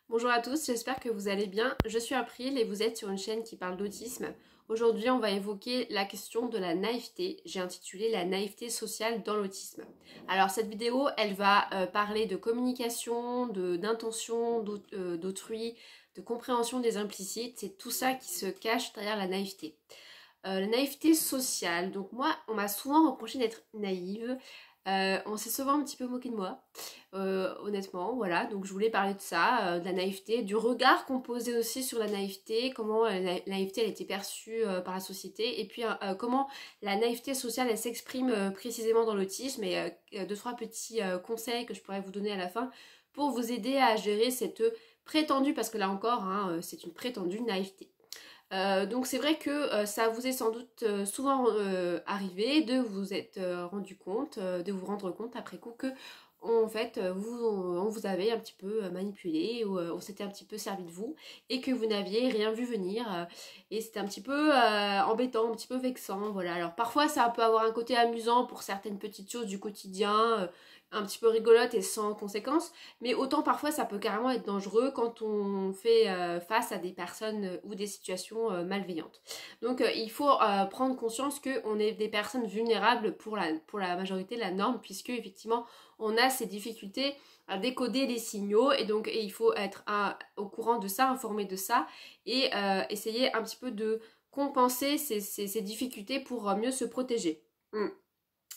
Bonjour à tous, j'espère que vous allez bien. Je suis April et vous êtes sur une chaîne qui parle d'autisme. Aujourd'hui, on va évoquer la question de la naïveté. J'ai intitulé la naïveté sociale dans l'autisme. Alors cette vidéo, elle va parler de communication, d'intention d'autrui, de compréhension des implicites. C'est tout ça qui se cache derrière la naïveté. La naïveté sociale. Donc moi, on m'a souvent reproché d'être naïve. On s'est souvent un petit peu moqué de moi, honnêtement, voilà. Donc je voulais parler de ça, de la naïveté, du regard qu'on posait aussi sur la naïveté, comment la naïveté elle était perçue par la société, et puis comment la naïveté sociale elle s'exprime précisément dans l'autisme, et deux, trois petits conseils que je pourrais vous donner à la fin pour vous aider à gérer cette prétendue, parce que là encore, hein, c'est une prétendue naïveté. Donc c'est vrai que ça vous est sans doute souvent arrivé de vous être rendu compte, de vous rendre compte après coup que en fait on vous avait un petit peu manipulé ou on s'était un petit peu servi de vous et que vous n'aviez rien vu venir et c'était un petit peu embêtant, un petit peu vexant, voilà. Alors parfois ça peut avoir un côté amusant pour certaines petites choses du quotidien, un petit peu rigolote et sans conséquence, mais autant parfois ça peut carrément être dangereux quand on fait face à des personnes ou des situations malveillantes. Donc il faut prendre conscience qu'on est des personnes vulnérables pour la majorité de la norme, puisque effectivement on a ces difficultés à décoder les signaux, et donc il faut être au courant de ça, informé de ça, et essayer un petit peu de compenser ces difficultés pour mieux se protéger.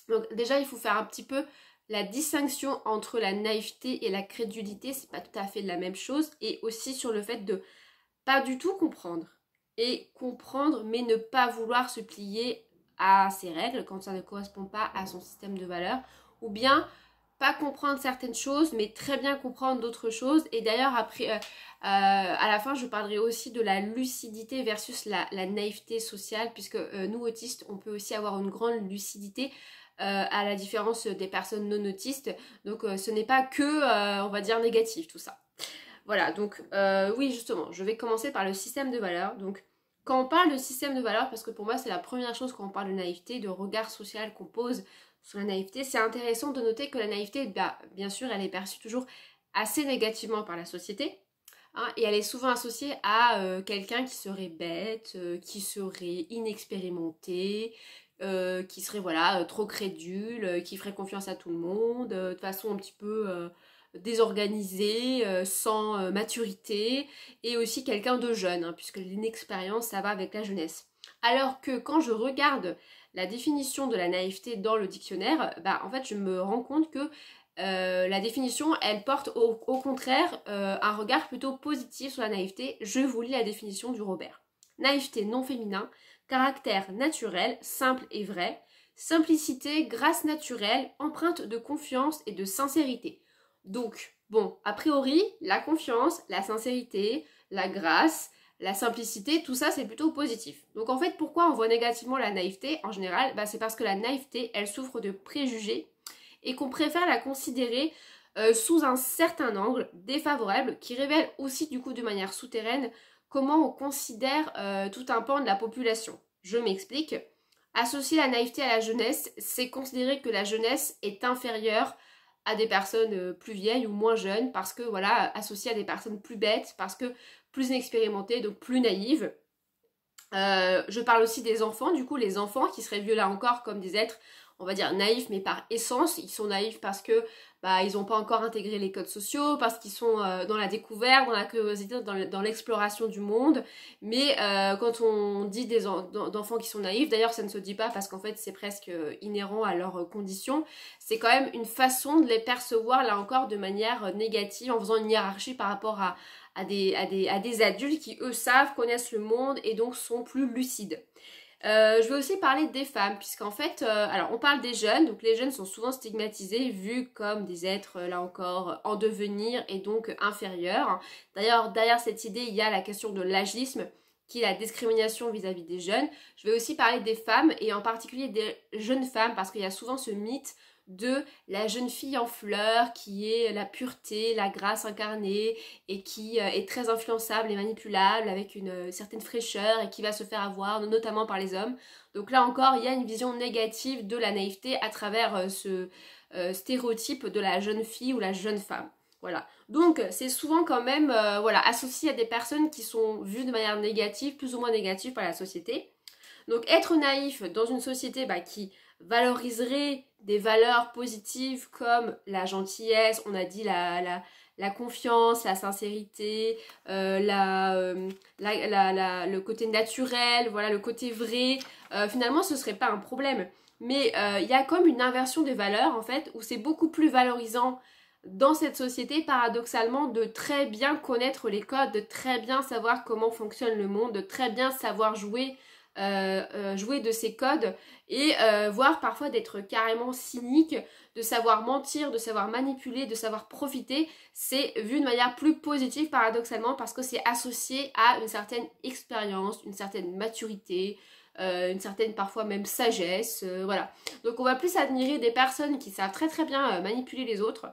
Donc déjà il faut faire un petit peu la distinction entre la naïveté et la crédulité, c'est pas tout à fait la même chose, et aussi sur le fait de pas du tout comprendre, et comprendre mais ne pas vouloir se plier à ses règles quand ça ne correspond pas à son système de valeurs, ou bien pas comprendre certaines choses mais très bien comprendre d'autres choses. Et d'ailleurs après à la fin je parlerai aussi de la lucidité versus la naïveté sociale, puisque nous autistes on peut aussi avoir une grande lucidité à la différence des personnes non autistes. Donc ce n'est pas que, on va dire, négatif tout ça. Voilà, donc oui justement, je vais commencer par le système de valeurs. Donc quand on parle de système de valeurs, parce que pour moi c'est la première chose quand on parle de naïveté, de regard social qu'on pose sur la naïveté, c'est intéressant de noter que la naïveté, bah, bien sûr, elle est perçue toujours assez négativement par la société. Hein, et elle est souvent associée à quelqu'un qui serait bête, qui serait inexpérimenté, qui serait voilà trop crédule, qui ferait confiance à tout le monde, de façon un petit peu désorganisé, sans maturité, et aussi quelqu'un de jeune, hein, puisque l'inexpérience, ça va avec la jeunesse. Alors que quand je regarde la définition de la naïveté dans le dictionnaire, bah, en fait, je me rends compte que la définition, elle porte au contraire un regard plutôt positif sur la naïveté. Je vous lis la définition du Robert. Naïveté non féminin, caractère naturel, simple et vrai, simplicité, grâce naturelle, empreinte de confiance et de sincérité. Donc, bon, a priori, la confiance, la sincérité, la grâce, la simplicité, tout ça c'est plutôt positif. Donc en fait, pourquoi on voit négativement la naïveté en général, bah, c'est parce que la naïveté, elle souffre de préjugés et qu'on préfère la considérer sous un certain angle défavorable, qui révèle aussi du coup de manière souterraine comment on considère tout un pan de la population. Je m'explique. Associer la naïveté à la jeunesse, c'est considérer que la jeunesse est inférieure à des personnes plus vieilles ou moins jeunes, parce que voilà, associé à des personnes plus bêtes, parce que plus inexpérimentées, donc plus naïves. Je parle aussi des enfants, du coup les enfants qui seraient vus là encore comme des êtres, on va dire naïfs, mais par essence. Ils sont naïfs parce que bah, ils n'ont pas encore intégré les codes sociaux, parce qu'ils sont dans la découverte, dans la curiosité, dans l'exploration du monde. Mais quand on dit d'enfants qui sont naïfs, d'ailleurs ça ne se dit pas parce qu'en fait c'est presque inhérent à leurs conditions, c'est quand même une façon de les percevoir là encore de manière négative, en faisant une hiérarchie par rapport à des adultes qui eux savent, connaissent le monde et donc sont plus lucides. Je vais aussi parler des femmes, puisqu'en fait, alors on parle des jeunes, donc les jeunes sont souvent stigmatisés, vus comme des êtres, là encore, en devenir et donc inférieurs. D'ailleurs, derrière cette idée, il y a la question de l'agisme, qui est la discrimination vis-à-vis des jeunes. Je vais aussi parler des femmes, et en particulier des jeunes femmes, parce qu'il y a souvent ce mythe de la jeune fille en fleurs qui est la pureté, la grâce incarnée, et qui est très influençable et manipulable avec une certaine fraîcheur, et qui va se faire avoir notamment par les hommes. Donc là encore, il y a une vision négative de la naïveté à travers ce stéréotype de la jeune fille ou la jeune femme. Voilà. Donc c'est souvent quand même voilà, associé à des personnes qui sont vues de manière négative, plus ou moins négative par la société. Donc être naïf dans une société qui valoriserait des valeurs positives comme la gentillesse, on a dit la confiance, la sincérité, le côté naturel, voilà, le côté vrai, finalement ce serait pas un problème. Mais il y a comme une inversion des valeurs en fait, où c'est beaucoup plus valorisant dans cette société paradoxalement de très bien connaître les codes, de très bien savoir comment fonctionne le monde, de très bien savoir jouer jouer de ces codes et voire parfois d'être carrément cynique, de savoir mentir, de savoir manipuler, de savoir profiter, c'est vu de manière plus positive paradoxalement parce que c'est associé à une certaine expérience, une certaine maturité, une certaine parfois même sagesse, voilà. Donc on va plus admirer des personnes qui savent très très bien manipuler les autres.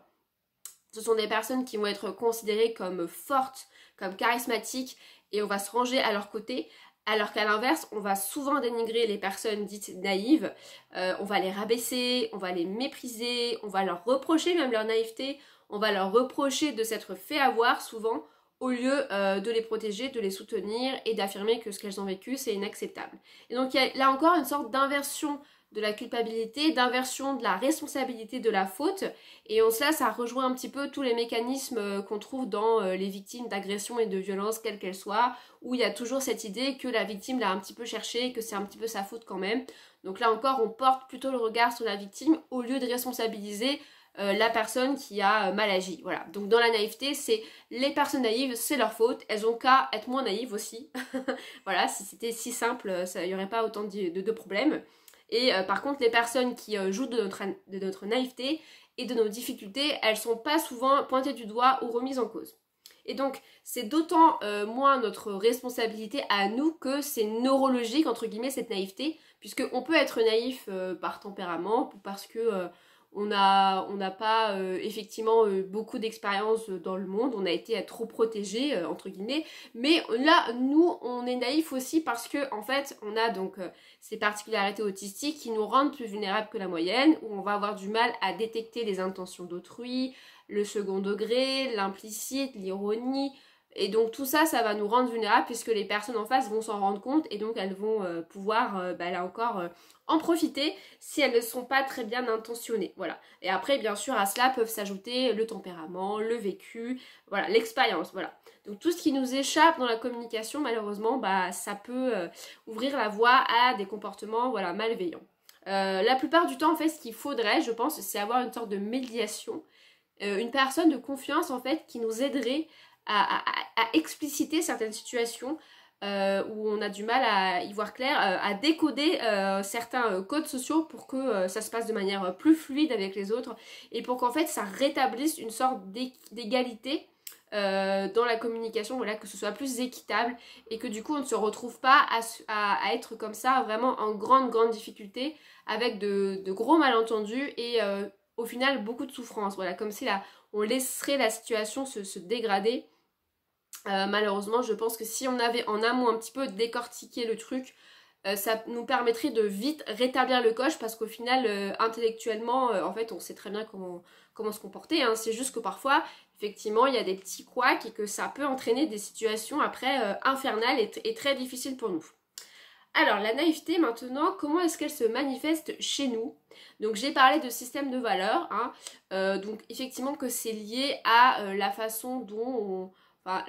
Ce sont des personnes qui vont être considérées comme fortes, comme charismatiques et on va se ranger à leur côté. Alors qu'à l'inverse, on va souvent dénigrer les personnes dites naïves, on va les rabaisser, on va les mépriser, on va leur reprocher même leur naïveté, on va leur reprocher de s'être fait avoir souvent, au lieu de les protéger, de les soutenir et d'affirmer que ce qu'elles ont vécu, c'est inacceptable. Et donc il y a là encore une sorte d'inversion de la culpabilité, d'inversion de la responsabilité de la faute, et en cela ça rejoint un petit peu tous les mécanismes qu'on trouve dans les victimes d'agressions et de violences quelles qu'elles soient, où il y a toujours cette idée que la victime l'a un petit peu cherché, que c'est un petit peu sa faute quand même. Donc là encore on porte plutôt le regard sur la victime au lieu de responsabiliser la personne qui a mal agi. Voilà. Donc dans la naïveté, c'est les personnes naïves, c'est leur faute, elles ont qu'à être moins naïves aussi. Voilà, si c'était si simple, il n'y aurait pas autant de problèmes. Et par contre, les personnes qui jouent de notre naïveté et de nos difficultés, elles sont pas souvent pointées du doigt ou remises en cause. Et donc, c'est d'autant moins notre responsabilité à nous que c'est neurologique, entre guillemets, cette naïveté, puisqu'on peut être naïf par tempérament, parce que on n'a pas effectivement beaucoup d'expérience dans le monde, on a été trop protégé entre guillemets, mais là nous on est naïf aussi parce que en fait on a donc ces particularités autistiques qui nous rendent plus vulnérables que la moyenne, où on va avoir du mal à détecter les intentions d'autrui, le second degré, l'implicite, l'ironie. Et donc tout ça, ça va nous rendre vulnérables puisque les personnes en face vont s'en rendre compte et donc elles vont pouvoir, là encore, en profiter si elles ne sont pas très bien intentionnées. Voilà. Et après, bien sûr, à cela peuvent s'ajouter le tempérament, le vécu, voilà, l'expérience, voilà. Donc tout ce qui nous échappe dans la communication, malheureusement, ça peut ouvrir la voie à des comportements, voilà, malveillants. La plupart du temps, en fait, ce qu'il faudrait, je pense, c'est avoir une sorte de médiation, une personne de confiance, en fait, qui nous aiderait à expliciter certaines situations où on a du mal à y voir clair, à décoder certains codes sociaux pour que ça se passe de manière plus fluide avec les autres et pour qu'en fait ça rétablisse une sorte d'égalité dans la communication, voilà, que ce soit plus équitable et que du coup on ne se retrouve pas à être comme ça vraiment en grande difficulté avec de gros malentendus et au final beaucoup de souffrance, voilà, comme si là on laisserait la situation se dégrader. Malheureusement, je pense que si on avait en amont un petit peu décortiqué le truc, ça nous permettrait de vite rétablir le coche parce qu'au final, intellectuellement, en fait, on sait très bien comment se comporter. Hein. C'est juste que parfois, effectivement, il y a des petits couacs et que ça peut entraîner des situations après infernales et très difficiles pour nous. Alors, la naïveté maintenant, comment est-ce qu'elle se manifeste chez nous? Donc, j'ai parlé de système de valeurs, hein, donc effectivement que c'est lié à la façon dont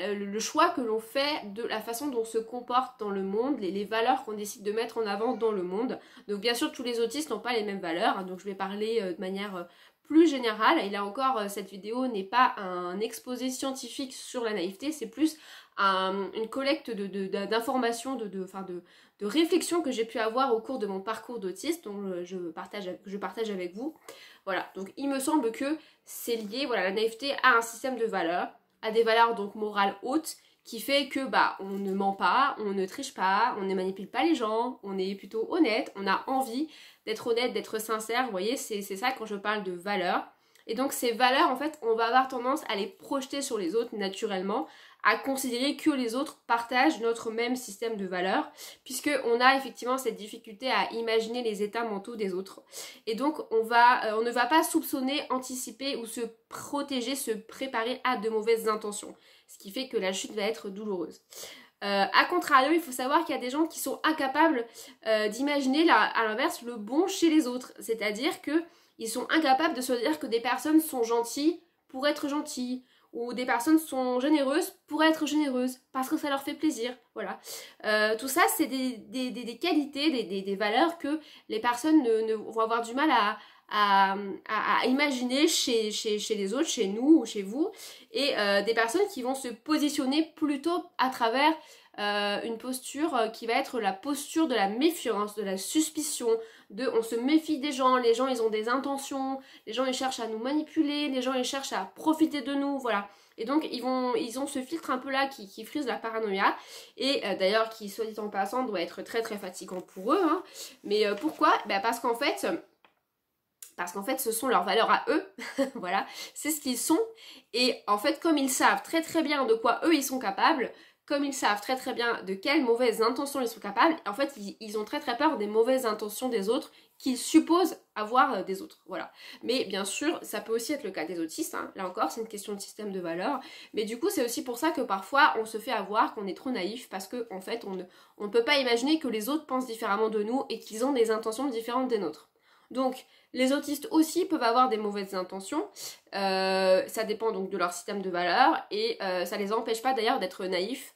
le choix que l'on fait de la façon dont on se comporte dans le monde, les valeurs qu'on décide de mettre en avant dans le monde. Donc bien sûr tous les autistes n'ont pas les mêmes valeurs, hein, donc je vais parler de manière plus générale. Et là encore, cette vidéo n'est pas un exposé scientifique sur la naïveté, c'est plus une collecte d'informations, de réflexions que j'ai pu avoir au cours de mon parcours d'autiste, dont je partage avec vous. Voilà, donc il me semble que c'est lié, voilà, la naïveté à un système de valeurs, à des valeurs donc morales hautes, qui fait que on ne ment pas, on ne triche pas, on ne manipule pas les gens, on est plutôt honnête, on a envie d'être honnête, d'être sincère, vous voyez, c'est ça quand je parle de valeurs. Et donc ces valeurs, en fait, on va avoir tendance à les projeter sur les autres naturellement, à considérer que les autres partagent notre même système de valeurs, puisqu'on a effectivement cette difficulté à imaginer les états mentaux des autres. Et donc on ne va pas soupçonner, anticiper ou se protéger, se préparer à de mauvaises intentions, ce qui fait que la chute va être douloureuse. A contrario, il faut savoir qu'il y a des gens qui sont incapables d'imaginer à l'inverse le bon chez les autres, c'est-à-dire qu'ils sont incapables de se dire que des personnes sont gentilles pour être gentilles, ou des personnes sont généreuses pour être généreuses, parce que ça leur fait plaisir, voilà. Tout ça, c'est des qualités, des valeurs que les personnes vont avoir du mal à imaginer chez les autres, chez nous ou chez vous, et des personnes qui vont se positionner plutôt à travers une posture qui va être la posture de la méfiance, de la suspicion, on se méfie des gens, les gens ils ont des intentions, les gens ils cherchent à nous manipuler, les gens ils cherchent à profiter de nous, voilà. Et donc ils ont ce filtre un peu là qui frise la paranoïa, et d'ailleurs qui, soit dit en passant, doit être très très fatigant pour eux, hein. Mais pourquoi ? Parce qu'en fait, ce sont leurs valeurs à eux, voilà, c'est ce qu'ils sont, et en fait comme ils savent très très bien de quoi eux ils sont capables, comme ils savent très très bien de quelles mauvaises intentions ils sont capables, en fait ils ont très très peur des mauvaises intentions des autres qu'ils supposent avoir des autres, voilà. Mais bien sûr, ça peut aussi être le cas des autistes, hein. Là encore c'est une question de système de valeurs, mais du coup c'est aussi pour ça que parfois on se fait avoir, qu'on est trop naïf, parce que en fait on ne peut pas imaginer que les autres pensent différemment de nous et qu'ils ont des intentions différentes des nôtres. Donc les autistes aussi peuvent avoir des mauvaises intentions, ça dépend donc de leur système de valeurs, et ça les empêche pas d'ailleurs d'être naïfs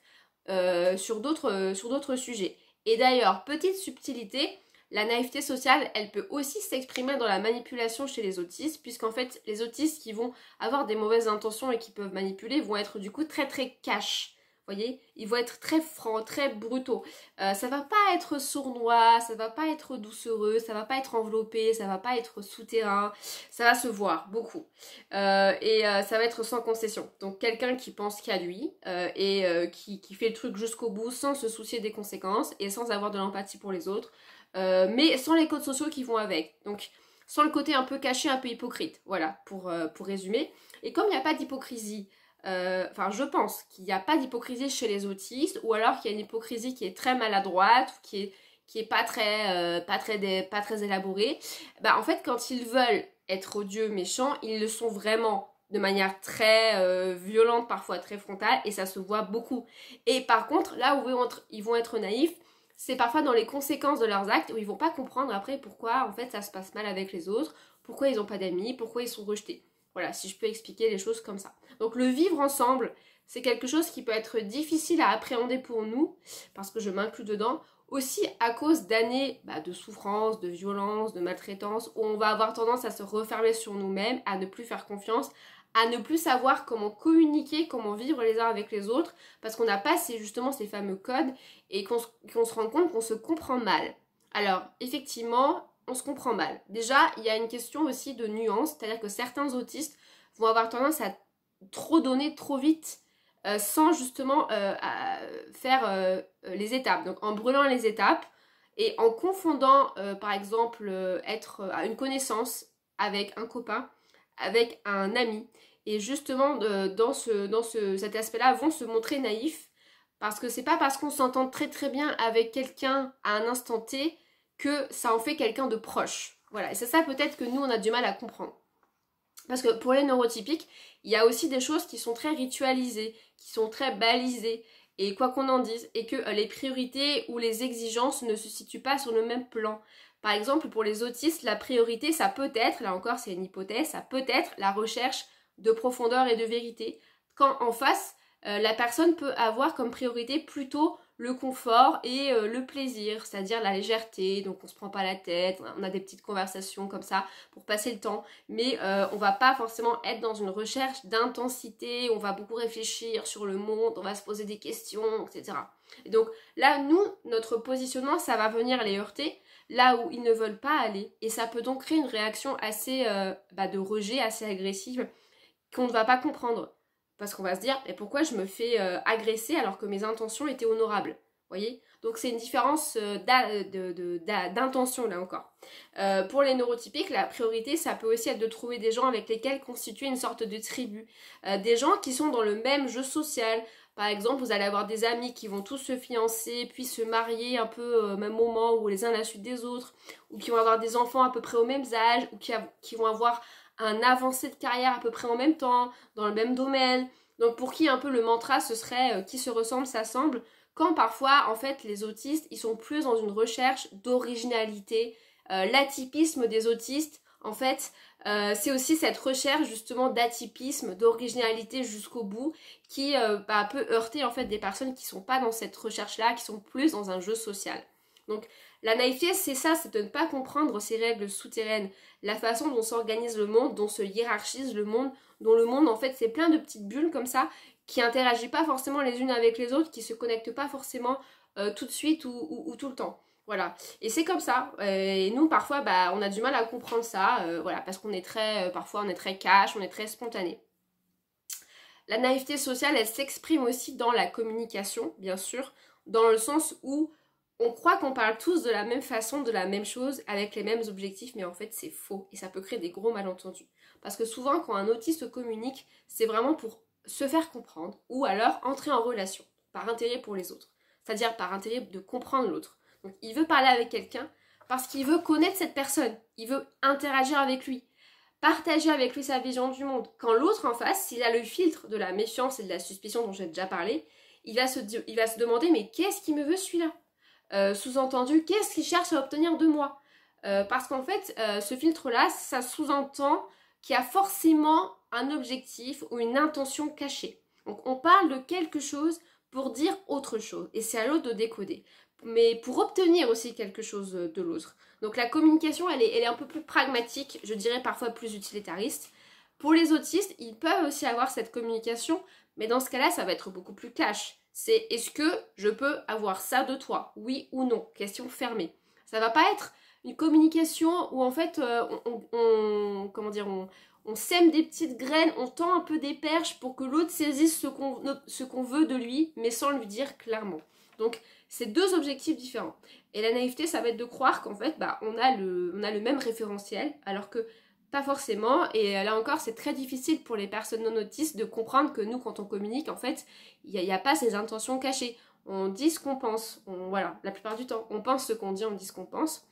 sur d'autres sujets. Et d'ailleurs, petite subtilité, la naïveté sociale, elle peut aussi s'exprimer dans la manipulation chez les autistes, puisqu'en fait, les autistes qui vont avoir des mauvaises intentions et qui peuvent manipuler vont être du coup très très cash. Vous voyez, ils vont être très francs, très brutaux. Ça va pas être sournois, ça va pas être doucereux, ça va pas être enveloppé, ça va pas être souterrain, ça va se voir beaucoup. Ça va être sans concession. Donc quelqu'un qui pense qu'à lui qui fait le truc jusqu'au bout sans se soucier des conséquences et sans avoir de l'empathie pour les autres, mais sans les codes sociaux qui vont avec. Donc sans le côté un peu caché, un peu hypocrite. Voilà, pour résumer. Et comme il n'y a pas d'hypocrisie, je pense qu'il n'y a pas d'hypocrisie chez les autistes, ou alors qu'il y a une hypocrisie qui est très maladroite, ou qui est pas très élaborée. En fait, quand ils veulent être odieux, méchants, ils le sont vraiment de manière très violente, parfois très frontale, et ça se voit beaucoup. Et par contre, là où ils vont être naïfs, c'est parfois dans les conséquences de leurs actes, où ils vont pas comprendre après pourquoi en fait ça se passe mal avec les autres, pourquoi ils n'ont pas d'amis, pourquoi ils sont rejetés. Voilà, si je peux expliquer les choses comme ça. Donc le vivre ensemble, c'est quelque chose qui peut être difficile à appréhender pour nous, parce que je m'inclus dedans, aussi à cause d'années de souffrance, de violence, de maltraitance, où on va avoir tendance à se refermer sur nous-mêmes, à ne plus faire confiance, à ne plus savoir comment communiquer, comment vivre les uns avec les autres, parce qu'on n'a pas justement ces fameux codes, et qu'on se rend compte qu'on se comprend mal. Alors, effectivement, on se comprend mal. Déjà, il y a une question aussi de nuance, c'est-à-dire que certains autistes vont avoir tendance à trop donner trop vite, sans justement faire les étapes. Donc en brûlant les étapes et en confondant par exemple être à une connaissance avec un copain, avec un ami. Et justement cet aspect-là vont se montrer naïfs, parce que c'est pas parce qu'on s'entend très très bien avec quelqu'un à un instant T que ça en fait quelqu'un de proche. Voilà, et c'est ça peut-être que nous on a du mal à comprendre. Parce que pour les neurotypiques, il y a aussi des choses qui sont très ritualisées, qui sont très balisées, et quoi qu'on en dise, et que les priorités ou les exigences ne se situent pas sur le même plan. Par exemple, pour les autistes, la priorité, ça peut être, là encore c'est une hypothèse, ça peut être la recherche de profondeur et de vérité, quand en face, la personne peut avoir comme priorité plutôt le confort et le plaisir, c'est-à-dire la légèreté, donc on se prend pas la tête, on a des petites conversations comme ça pour passer le temps, mais on va pas forcément être dans une recherche d'intensité, on va beaucoup réfléchir sur le monde, on va se poser des questions, etc. Et donc là, nous, notre positionnement, ça va venir les heurter, là où ils ne veulent pas aller, et ça peut donc créer une réaction assez de rejet, assez agressive, qu'on ne va pas comprendre. Parce qu'on va se dire, mais pourquoi je me fais agresser alors que mes intentions étaient honorables ? voyez? Donc c'est une différence d'intention là encore. Pour les neurotypiques, la priorité, ça peut aussi être de trouver des gens avec lesquels constituer une sorte de tribu. Des gens qui sont dans le même jeu social. Par exemple, vous allez avoir des amis qui vont tous se fiancer, puis se marier un peu au même moment ou les uns à la suite des autres, ou qui vont avoir des enfants à peu près au même âge, ou qui vont avoir un avancé de carrière à peu près en même temps, dans le même domaine. Donc pour qui un peu le mantra ce serait qui se ressemble s'assemble, quand parfois en fait les autistes ils sont plus dans une recherche d'originalité. L'atypisme des autistes en fait c'est aussi cette recherche justement d'atypisme, d'originalité jusqu'au bout qui peut heurter en fait des personnes qui sont pas dans cette recherche là, qui sont plus dans un jeu social. Donc la naïveté c'est ça, c'est de ne pas comprendre ces règles souterraines, la façon dont s'organise le monde, dont se hiérarchise le monde, dont le monde en fait c'est plein de petites bulles comme ça qui interagissent pas forcément les unes avec les autres, qui se connectent pas forcément tout de suite ou tout le temps. Voilà, et c'est comme ça. Et nous parfois on a du mal à comprendre ça, voilà, parce qu'on est très, parfois on est très cash, on est très spontané. La naïveté sociale, elle s'exprime aussi dans la communication, bien sûr, dans le sens où on croit qu'on parle tous de la même façon, de la même chose, avec les mêmes objectifs, mais en fait c'est faux et ça peut créer des gros malentendus. Parce que souvent quand un autiste communique, c'est vraiment pour se faire comprendre ou alors entrer en relation, par intérêt pour les autres. C'est-à-dire par intérêt de comprendre l'autre. Donc il veut parler avec quelqu'un parce qu'il veut connaître cette personne, il veut interagir avec lui, partager avec lui sa vision du monde. Quand l'autre en face, s'il a le filtre de la méfiance et de la suspicion dont j'ai déjà parlé, il va se demander mais qu'est-ce qu'il me veut celui-là ? Sous-entendu, qu'est-ce qu'il cherche à obtenir de moi ? Parce qu'en fait, ce filtre-là, ça sous-entend qu'il y a forcément un objectif ou une intention cachée. Donc on parle de quelque chose pour dire autre chose, et c'est à l'autre de décoder. Mais pour obtenir aussi quelque chose de l'autre. Donc la communication, elle est un peu plus pragmatique, je dirais parfois plus utilitariste. Pour les autistes, ils peuvent aussi avoir cette communication, mais dans ce cas-là, ça va être beaucoup plus cash. C'est est-ce que je peux avoir ça de toi? Oui ou non? Question fermée. Ça va pas être une communication où en fait on sème des petites graines, on tend un peu des perches pour que l'autre saisisse ce qu'on veut de lui, mais sans lui dire clairement. Donc c'est deux objectifs différents. Et la naïveté, ça va être de croire qu'en fait on a le même référentiel, alors que pas forcément, et là encore c'est très difficile pour les personnes non autistes de comprendre que nous quand on communique en fait il n'y a pas ces intentions cachées. On dit ce qu'on pense, voilà, la plupart du temps on pense ce qu'on dit, on dit ce qu'on pense.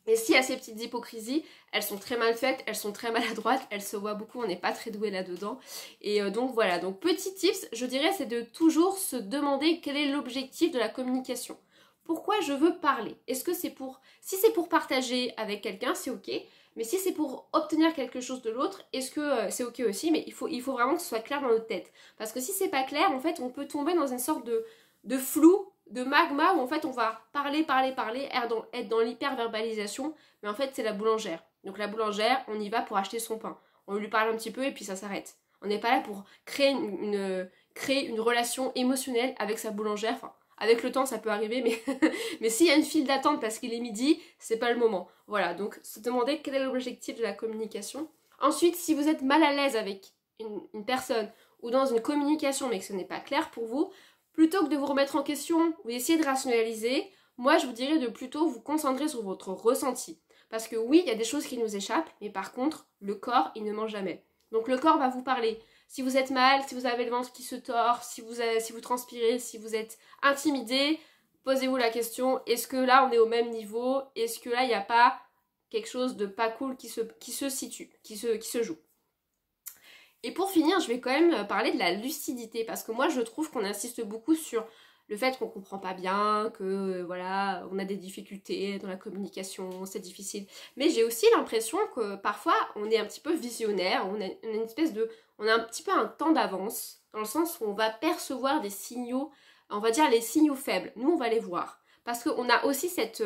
Et s'il y a ces petites hypocrisies, elles sont très mal faites, elles sont très maladroites, elles se voient beaucoup, on n'est pas très doué là-dedans. Et donc voilà, donc petit tips, je dirais, c'est de toujours se demander quel est l'objectif de la communication. Pourquoi je veux parler? Est-ce que c'est pour... Si c'est pour partager avec quelqu'un, c'est ok. Mais si c'est pour obtenir quelque chose de l'autre, est-ce que c'est ok aussi? Mais il faut vraiment que ce soit clair dans notre tête. Parce que si c'est pas clair, en fait, on peut tomber dans une sorte de flou, de magma, où en fait on va parler, être dans l'hyper-verbalisation, mais en fait c'est la boulangère. Donc la boulangère, on y va pour acheter son pain. On lui parle un petit peu et puis ça s'arrête. On n'est pas là pour créer une relation émotionnelle avec sa boulangère. Enfin, avec le temps ça peut arriver, mais s'il y a une file d'attente parce qu'il est midi, c'est pas le moment. Voilà, donc se demander quel est l'objectif de la communication. Ensuite, si vous êtes mal à l'aise avec une personne ou dans une communication mais que ce n'est pas clair pour vous, plutôt que de vous remettre en question, vous essayez de rationaliser, moi je vous dirais de plutôt vous concentrer sur votre ressenti. Parce que oui, il y a des choses qui nous échappent, mais par contre, le corps, il ne ment jamais. Donc le corps va vous parler. Si vous êtes mal, si vous avez le ventre qui se tord, si vous transpirez, si vous êtes intimidé, posez-vous la question, est-ce que là on est au même niveau? Est-ce que là il n'y a pas quelque chose de pas cool qui se situe, qui se joue? Et pour finir, je vais quand même parler de la lucidité, parce que moi je trouve qu'on insiste beaucoup sur le fait qu'on comprend pas bien, que voilà, on a des difficultés dans la communication, c'est difficile. Mais j'ai aussi l'impression que parfois on est un petit peu visionnaire, on a un petit peu un temps d'avance, dans le sens où on va percevoir des signaux, on va dire les signaux faibles, nous on va les voir. Parce qu'on a aussi cette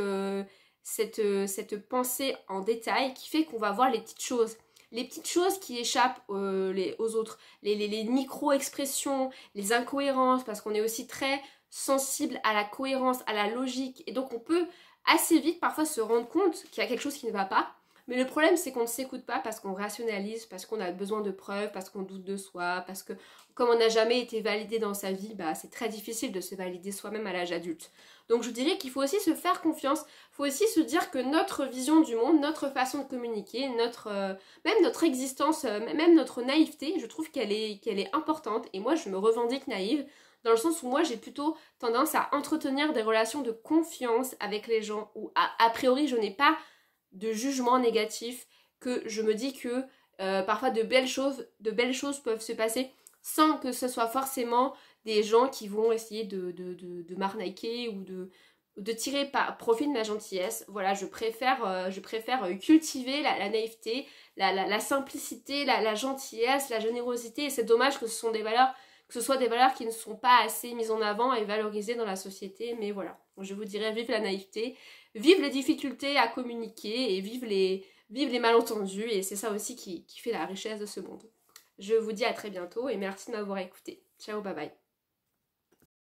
pensée en détail qui fait qu'on va voir les petites choses. Les petites choses qui échappent aux autres, les micro-expressions, les incohérences, parce qu'on est aussi très sensible à la cohérence, à la logique, et donc on peut assez vite parfois se rendre compte qu'il y a quelque chose qui ne va pas, mais le problème c'est qu'on ne s'écoute pas parce qu'on rationalise, parce qu'on a besoin de preuves, parce qu'on doute de soi, parce comme on n'a jamais été validé dans sa vie, bah, c'est très difficile de se valider soi-même à l'âge adulte. Donc je dirais qu'il faut aussi se faire confiance, il faut aussi se dire que notre vision du monde, notre façon de communiquer, même notre existence, même notre naïveté, je trouve qu'elle est importante. Et moi je me revendique naïve, dans le sens où moi j'ai plutôt tendance à entretenir des relations de confiance avec les gens, où a priori je n'ai pas de jugement négatif, que je me dis que parfois de belles choses peuvent se passer sans que ce soit forcément des gens qui vont essayer de m'arnaquer ou de tirer profit de ma gentillesse. Voilà, je préfère cultiver la naïveté, la simplicité, la gentillesse, la générosité. Et c'est dommage que ce soit des valeurs qui ne sont pas assez mises en avant et valorisées dans la société. Mais voilà, je vous dirais vive la naïveté, vive les difficultés à communiquer et vive les malentendus. Et c'est ça aussi qui fait la richesse de ce monde. Je vous dis à très bientôt et merci de m'avoir écouté. Ciao, bye bye.